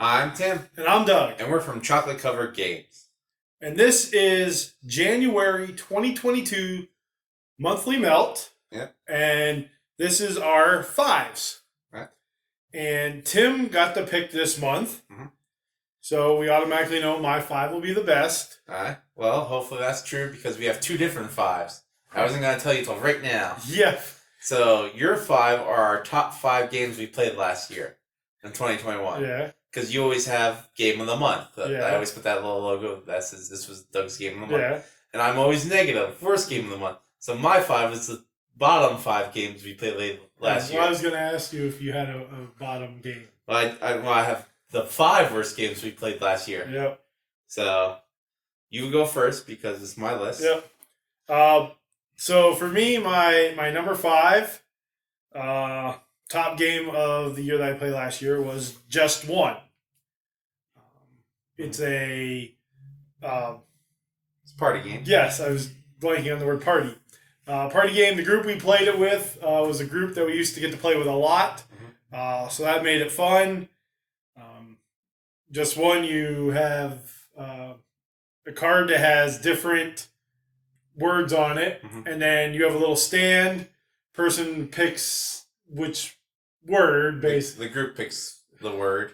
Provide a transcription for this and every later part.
I'm Tim, And I'm Doug. and we're from Chocolate Covered Games. And this is January 2022 monthly melt. Yep. And this is our fives. Right. And Tim got the pick this month. Mhm. So we automatically know my five will be the best. Alright, well, hopefully that's true because we have two different fives. I wasn't going to tell you until right now. Yeah. So, your five are our top 5 games we played last year in 2021. Yeah. Because you always have Game of the Month. Yeah. I always put that little logo that says this was Doug's Game of the Month. Yeah. And I'm always negative, worst Game of the Month. So, my 5 is the bottom 5 games we played last year. Well, I was going to ask you if you had a bottom game. Well, I have the 5 worst games we played last year. Yep. So, you go first because it's my list. Yep. So for me, my number 5 top game of the year that I played last year was Just One. It's a It's a party game. yes, I was blanking on the word party. Party game. The group we played it with was a group that we used to get to play with a lot, so that made it fun. Just One, you have a card that has different words on it, and then you have a little stand. Person picks which word, basically. The group picks the word,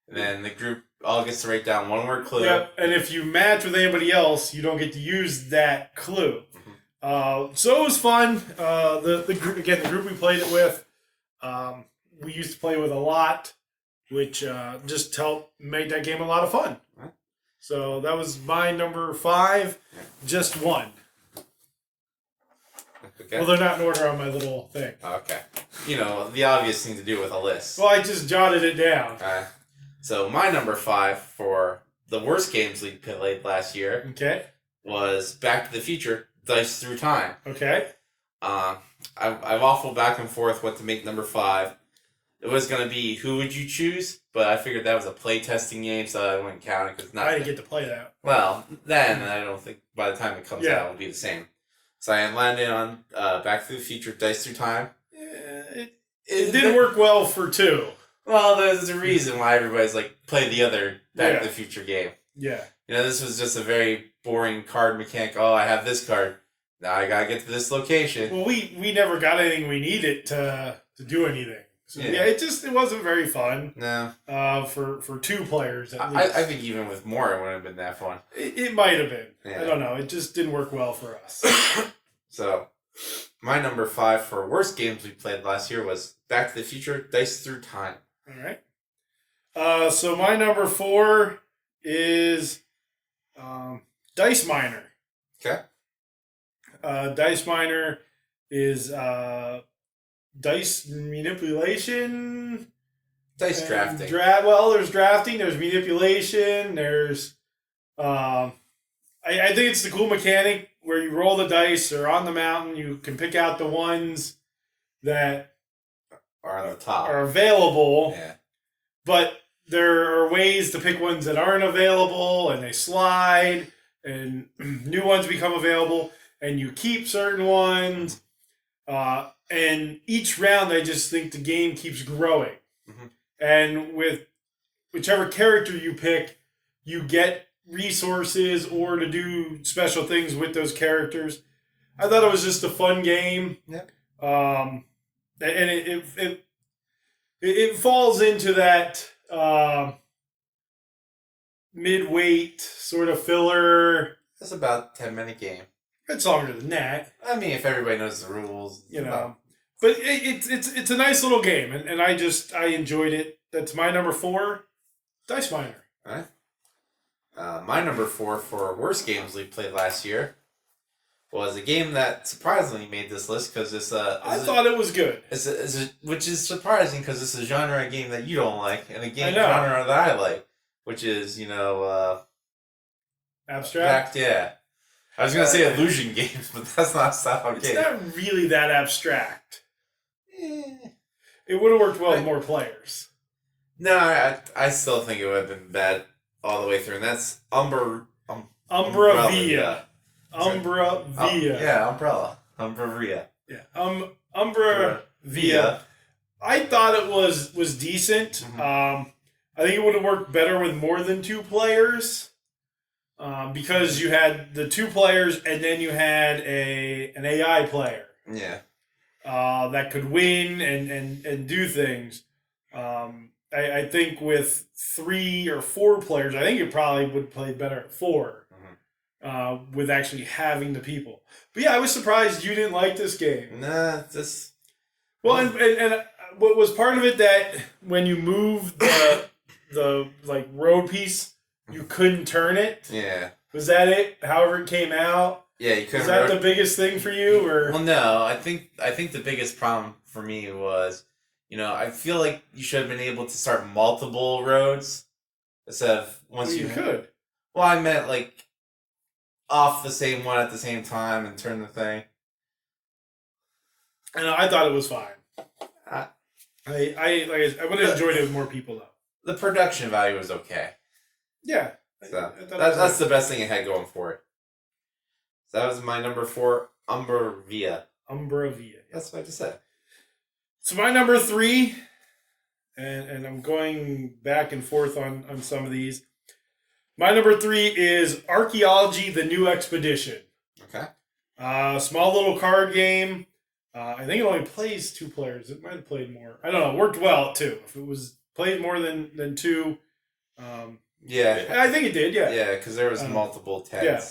and then the group all gets to write down one word clue. Yep, and if you match with anybody else, you don't get to use that clue. So it was fun. The group, again, the group we played it with, we used to play with a lot, which just helped make that game a lot of fun. Right. So that was my number 5, Just One. Okay. Well, they're not in order on my little thing. Okay. You know, the obvious thing to do with a list. Well, I just jotted it down. So my number 5 for the worst games we played last year Okay. was Back to the Future, Dice Through Time. Okay. I've waffled back and forth what to make number 5. It was going to be Who Would You Choose? But I figured that was a play testing game, so I wouldn't count it. Cause I didn't get to play that. Well, then I don't think by the time it comes out, it'll be the same. So I landed on Back to the Future, Dice Through Time. It didn't work well for 2. Well, there's a reason why everybody's like, play the other Back to the Future game. Yeah. You know, this was just a very boring card mechanic. Oh, I have this card. Now I gotta get to this location. Well, we never got anything we needed to do anything. So it wasn't very fun. No. For 2 players at I least. think even with more, it wouldn't have been that fun. It might have been. Yeah. I don't know. It just didn't work well for us. So, my number 5 for worst games we played last year was Back to the Future, Dice Through Time. All right. So my number 4 is Dice Miner. Okay. Dice Miner is dice manipulation. Dice drafting. There's drafting, there's manipulation, there's I think it's the cool mechanic where you roll the dice or on the mountain, you can pick out the ones that Or on the top. are available. Yeah. But there are ways to pick ones that aren't available, and they slide, and new ones become available, and you keep certain ones. And each round, I just think the game keeps growing. Mhm. And with whichever character you pick, you get resources or to do special things with those characters. I thought it was just a fun game. Yep. And it falls into that mid-weight sort of filler. It's about a 10-minute game. It's longer than that, I mean, if everybody knows the rules. you know. But it's a nice little game, and I enjoyed it. That's my number 4, Dice Miner. Right. My number 4 for worst games we played last year was a game that surprisingly made this list because it's I thought it was good. Which is surprising because it's a genre game that you don't like and a game I know. genre that I like, which is Abstract? yeah. I was gonna say illusion games, but that's not style It's game. not really that abstract. Eh. It would have worked well with more players. No, I still think it would have been bad all the way through, and that's Umbra Umbrella, Via. Umbra Via. Yeah, Umbrella. Umbra Yeah. Umbra Via. I thought it was decent. Mhm. I think it would have worked better with more than 2 players. Because you had the 2 players and then you had an AI player. Yeah. That could win and do things. I think with 3 or 4 players, I think it probably would play better at 4 with actually having the people. But yeah, I was surprised you didn't like this game. Nah, just... Well, and what was part of it that when you moved the like road piece, you couldn't turn it? Yeah. Was that it? However it came out? Yeah, you couldn't... Is that the biggest thing for you? Or? Well, no. I think the biggest problem for me was, I feel like you should have been able to start multiple roads instead of once Well, you could. Well, I meant like off the same one at the same time and turn the thing. And I thought it was fine. I would have enjoyed it with more people though. The production value was okay. Yeah. So that's the best thing it had going for it. So that was my number 4, Umbravia. Umbravia. That's what I just said. So my number 3, and I'm going back and forth on some of these. My number 3 is Archaeology: The New Expedition. Okay. Small little card game. I think it only plays 2 players. It might have played more. I don't know. It worked well at 2. If it was played more than 2, yeah, I think it did. Yeah. Yeah, because there was multiple tens. Yeah.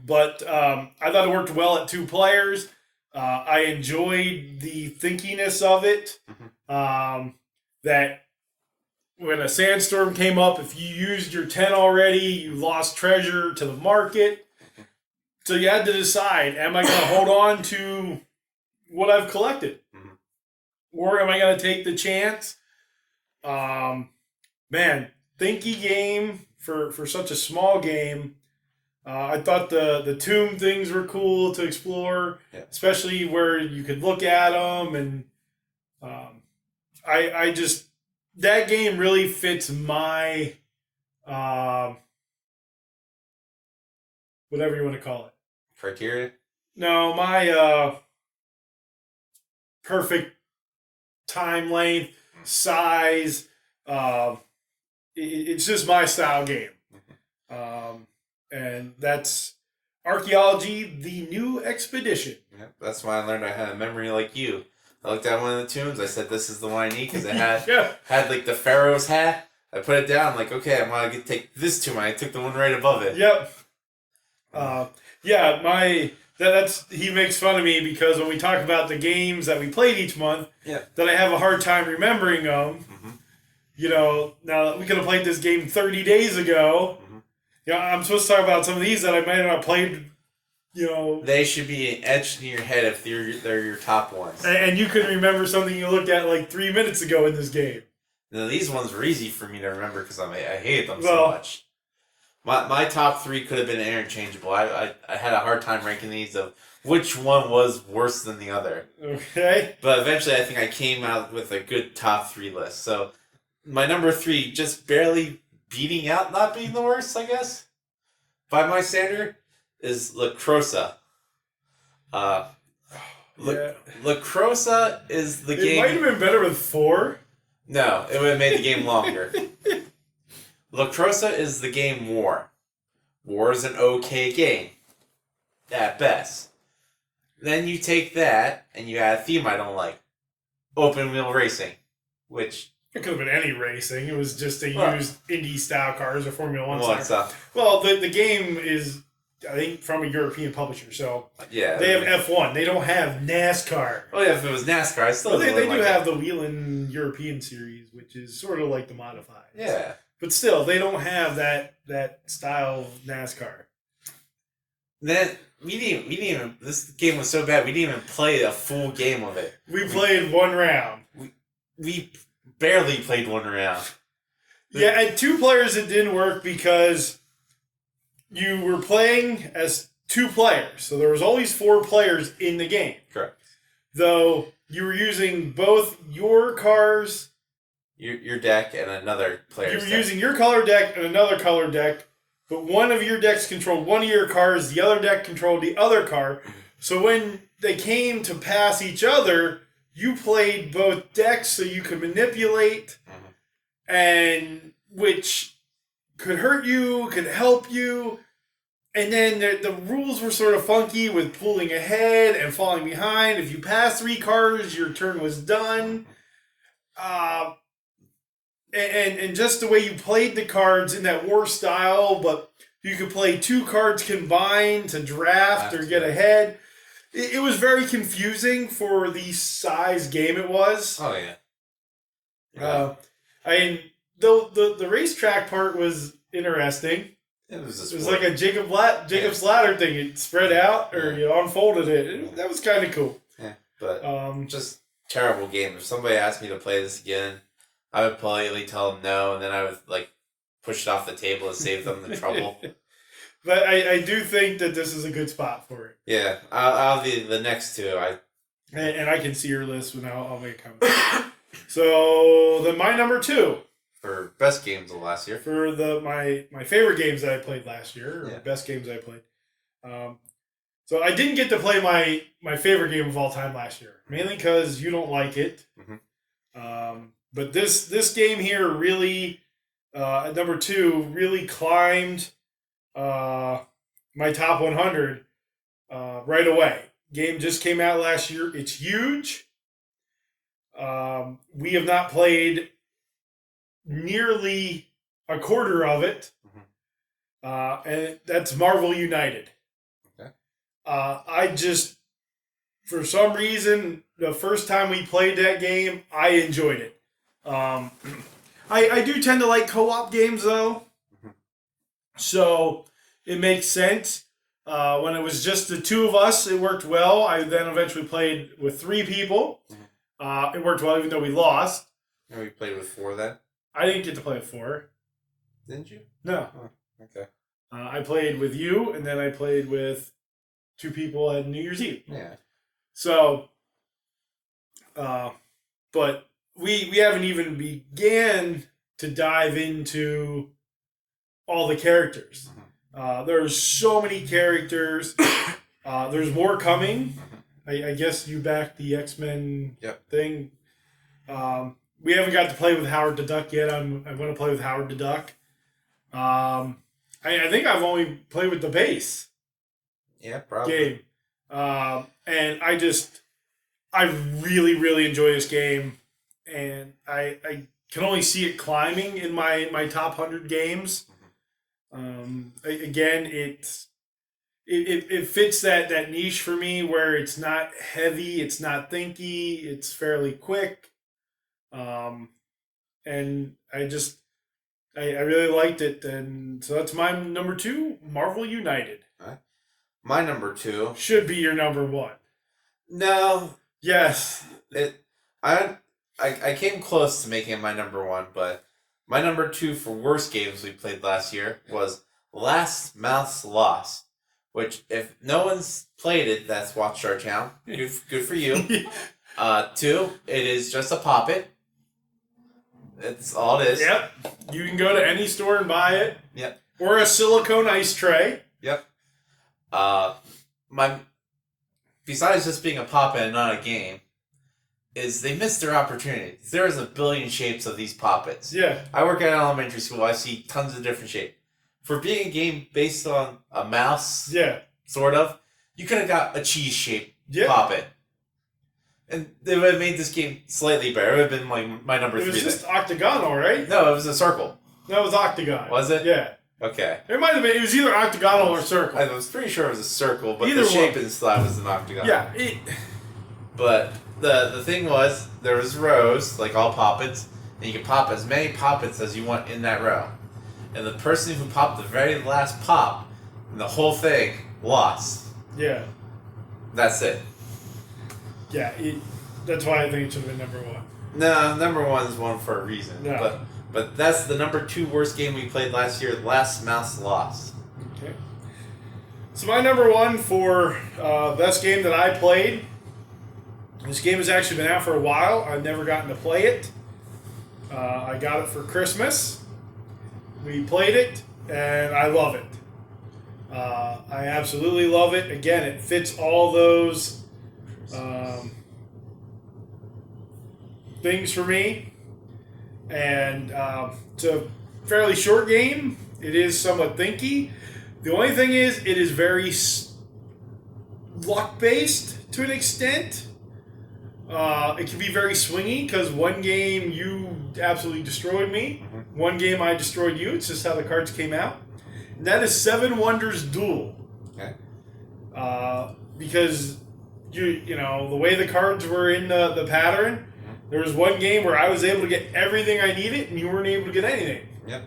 But I thought it worked well at 2 players. I enjoyed the thinkiness of it. That when a sandstorm came up, if you used your 10 already, you lost treasure to the market. So you had to decide, am I going to hold on to what I've collected? Or am I going to take the chance? Man, thinky game for such a small game. I thought the tomb things were cool to explore, especially where you could look at them. And I just, that game really fits my, whatever you want to call it. Criteria? No, my perfect time length, size. It's just my style game. And that's Archaeology: The New Expedition. Yep, that's why I learned I had a memory like you. I looked at one of the tombs. I said, "This is the one I need," because it had had like the pharaoh's hat. I put it down. Like, okay, I'm gonna take this tomb. I took the one right above it. Yep. That's he makes fun of me because when we talk about the games that we played each month, that I have a hard time remembering them. Now we could have played this game 30 days ago. I'm supposed to talk about some of these that I might not have played. They should be etched in your head if they're your top ones. And you can remember something you looked at like 3 minutes ago in this game. Now, these ones were easy for me to remember because I hated them so much. My top 3 could have been interchangeable. I had a hard time ranking these of which one was worse than the other. Okay. But eventually I think I came out with a good top 3 list. So my number 3, just barely beating out not being the worst, I guess, by my standard, is La Crosa. La Crosa is the game... It might have been better with 4. No, it would have made the game longer. La Crosa is the game War. War is an okay game. At best. Then you take that, and you add a theme I don't like. Open wheel racing. Which... It could have been any racing. It was just they used Indy-style cars or Formula 1 style. Well, the game is, I think, from a European publisher, so they have F1. They don't have NASCAR. Oh, yeah, if it was NASCAR, I still they do have the Whelen European Series, which is sort of like the modified. Yeah. But still, they don't have that style of NASCAR. Then we didn't even. This game was so bad. We didn't even play a full game of it. We played one round. We barely played one round. Yeah, at 2 players it didn't work because you were playing as 2 players. So there was always 4 players in the game. Correct. Though you were using both your cars, your deck, and another player's deck. You were using your color deck and another color deck, but one of your decks controlled one of your cars, the other deck controlled the other car. So when they came to pass each other, you played both decks so you could manipulate and which could hurt you, could help you. And then the rules were sort of funky with pulling ahead and falling behind. If you passed 3 cards, your turn was done. And just the way you played the cards in that war style, but you could play 2 cards combined to draft or get ahead. It was very confusing for the size game it was. Oh yeah. I mean, the racetrack part was interesting. It was like a Jacob's Ladder thing. It spread out or you unfolded it. That was kind of cool. Yeah, but just terrible game. If somebody asked me to play this again, I would politely tell them no, and then I would like push it off the table to save them the trouble. But I do think that this is a good spot for it. Yeah, I'll be the next 2. And I can see your list when I'll make a comment. So then my number 2. For best games of last year. For my favorite games that I played last year, or best games I played. So I didn't get to play my favorite game of all time last year, mainly because you don't like it. Mm-hmm. But this game here really, at number 2, really climbed my top 100 right away. Game just came out last year. It's huge. We have not played nearly a quarter of it, and that's Marvel United. Okay. I just, for some reason, the first time we played that game, I enjoyed it. I do tend to like co-op games though, so it makes sense. When it was just the 2 of us, it worked well. I then eventually played with 3 people. It worked well even though we lost. And we played with 4 then? I didn't get to play with 4. Didn't you? No. Oh, okay. I played with you, and then I played with 2 people at New Year's Eve. Yeah. So, but we haven't even began to dive into all the characters. There's so many characters. There's more coming. I guess you backed the X-Men thing. We haven't got to play with Howard the Duck yet. I'm going to play with Howard the Duck. I think I've only played with the base probably. game. And I really, really enjoy this game. And I can only see it climbing in my top 100 games. Again, it fits that niche for me where it's not heavy, it's not thinky, it's fairly quick. And I really liked it, and so that's my number 2, Marvel United. Right. My number 2 should be your number 1. No. Yes. I came close to making it my number 1, but my number 2 for worst games we played last year was Last Mouse Lost, which if no one's played it that's watched our channel, good for you. 2, it is just a pop-it. It's all it is. Yep. You can go to any store and buy it. Yep. Or a silicone ice tray. Yep. Besides just being a pop-it and not a game, is they missed their opportunity. There is a billion shapes of these pop-its. Yeah. I work at an elementary school. I see tons of different shapes. For being a game based on a mouse, sort of, you could have got a cheese-shaped pop-it. And they would have made this game slightly better. It would have been like my number 3. It was just octagonal, right? No, it was a circle. That was octagon. Was it? Yeah. Okay. It might have been. It was either octagonal or circle. I was pretty sure it was a circle, but Either the shape one. inside was an octagon. Yeah. But the thing was, there was rows, like all pop-its, and you could pop as many pop-its as you want in that row. And the person who popped the very last pop in the whole thing lost. Yeah. That's it. Yeah, that's why I think it should have been number 1. No, number 1 is one for a reason. No. But that's the number 2 worst game we played last year, Last Mouse Lost. Okay. So my number 1 for best game that I played, this game has actually been out for a while. I've never gotten to play it. I got it for Christmas. We played it, and I love it. I absolutely love it. Again, it fits all those things for me. and it's a fairly short game. It is somewhat thinky. The only thing is, it is very luck based to an extent. It can be very swingy because one game you absolutely destroyed me. One game I destroyed you. It's just how the cards came out. And that is Seven Wonders Duel. Okay. Because you know the way the cards were in the pattern, there was one game where I was able to get everything I needed, and you weren't able to get anything. Yep.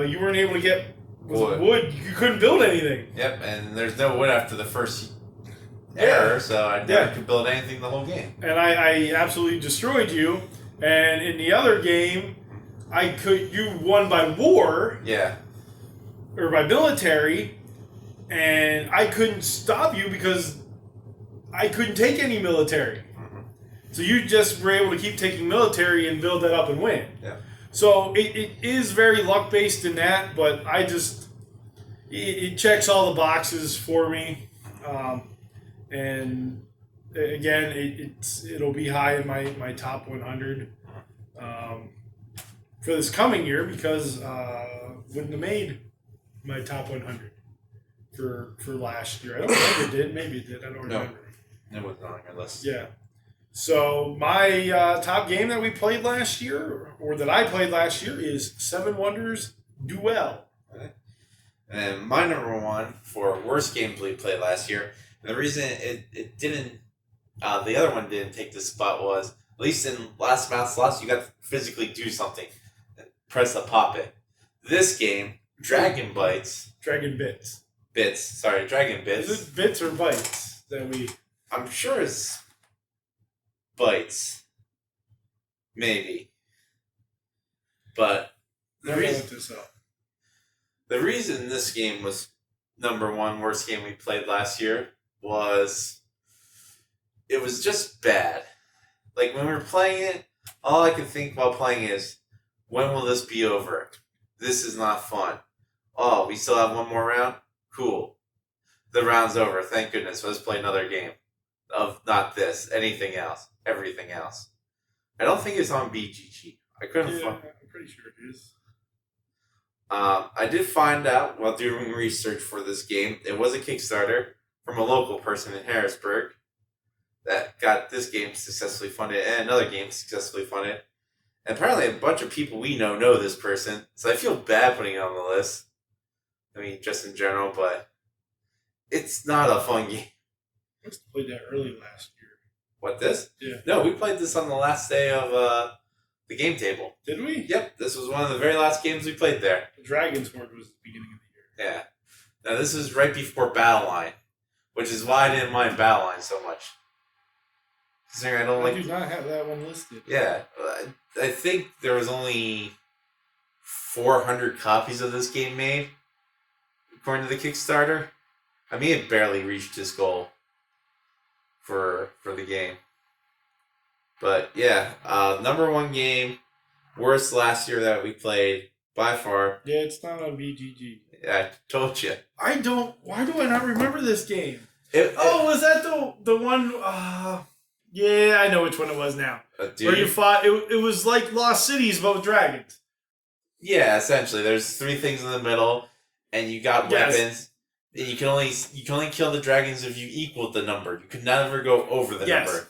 You weren't able to get Wood. wood. You couldn't build anything. Yep, and there's no wood after the first error, so I never could build anything the whole game. And I absolutely destroyed you. And in the other game, you won by war. Yeah. Or by military, and I couldn't stop you because I couldn't take any military. So you just were able to keep taking military and build that up and win. Yeah. So it is very luck based in that, but it checks all the boxes for me. And again, it'll be high in my top 100 for this coming year because wouldn't have made my top 100 for last year. I don't think it did. Maybe it did. I don't remember. It wasn't on your list. Yeah. So my top game that we played last year, or that I played last year, is Seven Wonders Duel. Okay. And my number one for worst games we played last year, and the reason it didn't, the other one didn't take this spot was, at least in Last Mouse Lost, you got to physically do something. Press a pop it. This game, Dragon Bits. Dragon Bits. Is it bits or bytes that we... I'm sure it's Bites. Maybe. But the reason this game was number one worst game we played last year was it was just bad. Like when we were playing it, all I could think while playing is, when will this be over? This is not fun. Oh, we still have one more round? Cool. The round's over. Thank goodness. Let's play another game. Of not this, anything else, everything else. I don't think it's on BGG. I couldn't find. I'm pretty sure it is. I did find out while doing research for this game, it was a Kickstarter from a local person in Harrisburg that got this game successfully funded and another game successfully funded. And apparently a bunch of people we know this person, so I feel bad putting it on the list. I mean, just in general, but it's not a fun game. I must have played that early last year. What, this? Yeah. No, we played this on the last day of the game table. Did we? Yep, this was one of the very last games we played there. The Dragon's Horde was the beginning of the year. Yeah. Now, this was right before Battle Line, which is why I didn't mind Battle Line so much. Considering I don't I like... do not have that one listed. Yeah, I think there was only 400 copies of this game made, according to the Kickstarter. I mean, it barely reached its goal for the game. But yeah, number one game, worst last year that we played by far. Yeah, it's not on BGG. Yeah, I told you. Why do I not remember this game? Was that the one? Yeah, I know which one it was now. Where you fought, it was like Lost Cities, but with dragons. Yeah, essentially. There's three things in the middle, and you got weapons. And you can only kill the dragons if you equal the number. You can never go over the number.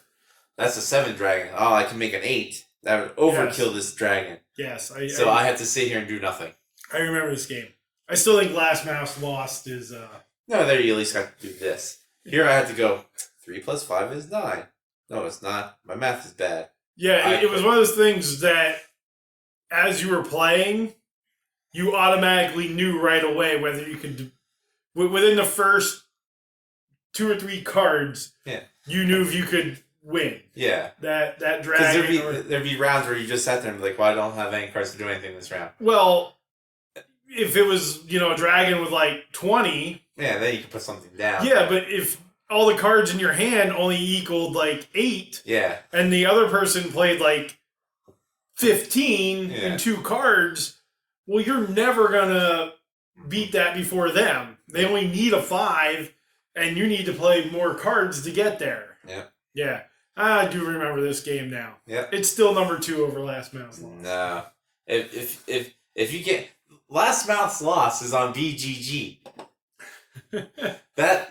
That's a 7 dragon. Oh, I can make an 8. That would overkill this dragon. Yes. I had to sit here and do nothing. I remember this game. I still think Last Mouse Lost is... No, there you at least got to do this. Here I had to go, 3 plus 5 is 9. No, it's not. My math is bad. Yeah, it was one of those things that as you were playing, you automatically knew right away whether you could... Within the first 2 or 3 cards, you knew if you could win. Yeah. That dragon... Because there'd be rounds where you just sat there and be like, well, I don't have any cards to do anything this round. Well, if it was, a dragon with like 20... Yeah, then you could put something down. Yeah, but if all the cards in your hand only equaled like 8... Yeah. And the other person played like 15 and 2 cards, well, you're never going to beat that before them. They only need a 5, and you need to play more cards to get there. Yeah. Yeah. I do remember this game now. Yeah. It's still number 2 over Last Mouse Lost. No. If you get Last Mouth's Lost is on BGG.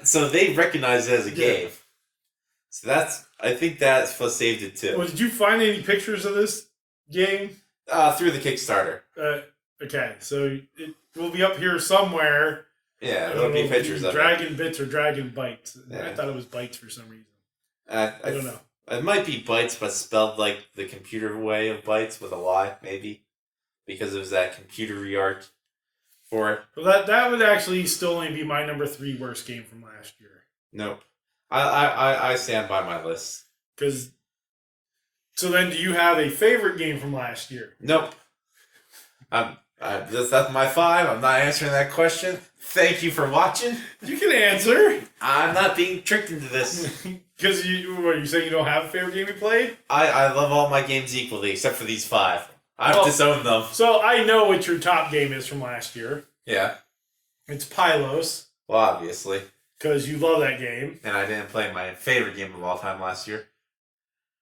So they recognize it as a game. So I think that's what saved it too. Well, did you find any pictures of this game? Through the Kickstarter. Okay, so it will be up here somewhere. Yeah, there'll be pictures of Dragon Bits or Dragon Bites. Yeah. I thought it was Bites for some reason. I don't know. It might be Bites, but spelled like the computer way of Bites with a Y, maybe. Because it was that computery art for it. Well, that would actually still only be my number 3 worst game from last year. Nope. I stand by my list. So then, do you have a favorite game from last year? Nope. That's my 5. I'm not answering that question. Thank you for watching. You can answer. I'm not being tricked into this. Because you saying you don't have a favorite game you played? I love all my games equally, except for these 5. I've disowned them. So I know what your top game is from last year. Yeah. It's Pylos. Well, obviously. Because you love that game. And I didn't play my favorite game of all time last year.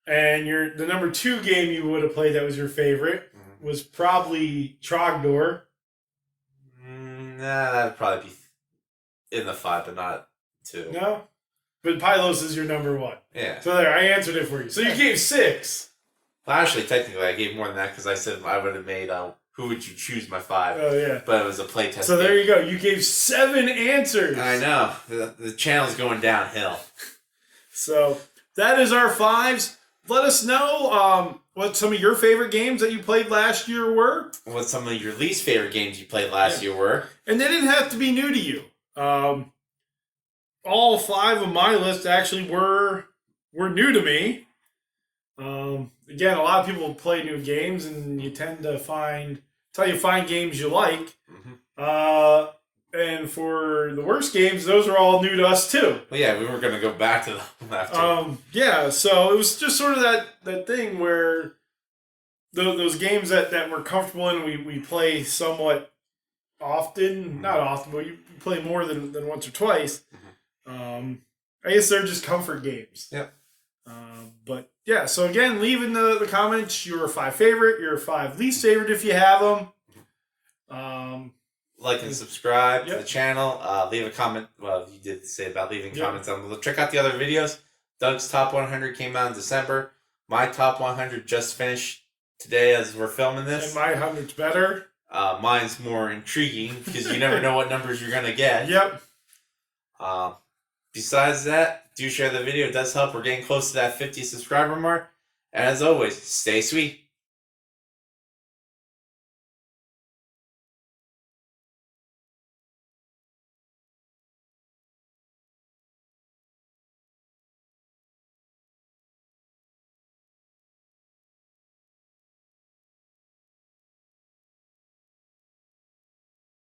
And the number 2 game you would have played that was your favorite was probably Trogdor. Nah, that'd probably be in the 5, but not 2. No? But Pylos is your number 1. Yeah. So there, I answered it for you. So you gave 6. Well, actually, technically, I gave more than that because I said I would have made Who Would You Choose my 5. Oh, yeah. But it was a playtest. So there you go. You gave 7 answers. I know. The channel's going downhill. So that is our 5s. Let us know what some of your favorite games that you played last year were. What some of your least favorite games you played last year were. And they didn't have to be new to you. All 5 of my list actually were new to me. Again, a lot of people play new games, and you tend to find games you like. Mm-hmm. And for the worst games, those are all new to us too. Well, yeah, we were going to go back to them after. Yeah, so it was just sort of that thing where those games that we're comfortable in, we play somewhat often. Mm-hmm. Not often, but you play more than once or twice. Mm-hmm. I guess they're just comfort games. Yep. But yeah, so again, leave in the comments your 5 favorite, your 5 least favorite if you have them. Like and subscribe to the channel. Leave a comment. Well, you did say about leaving comments down below. Check out the other videos. Doug's Top 100 came out in December. My Top 100 just finished today as we're filming this. And my 100's better. Mine's more intriguing because you never know what numbers you're going to get. Yep. Besides that, do share the video. It does help. We're getting close to that 50 subscriber mark. And as always, stay sweet.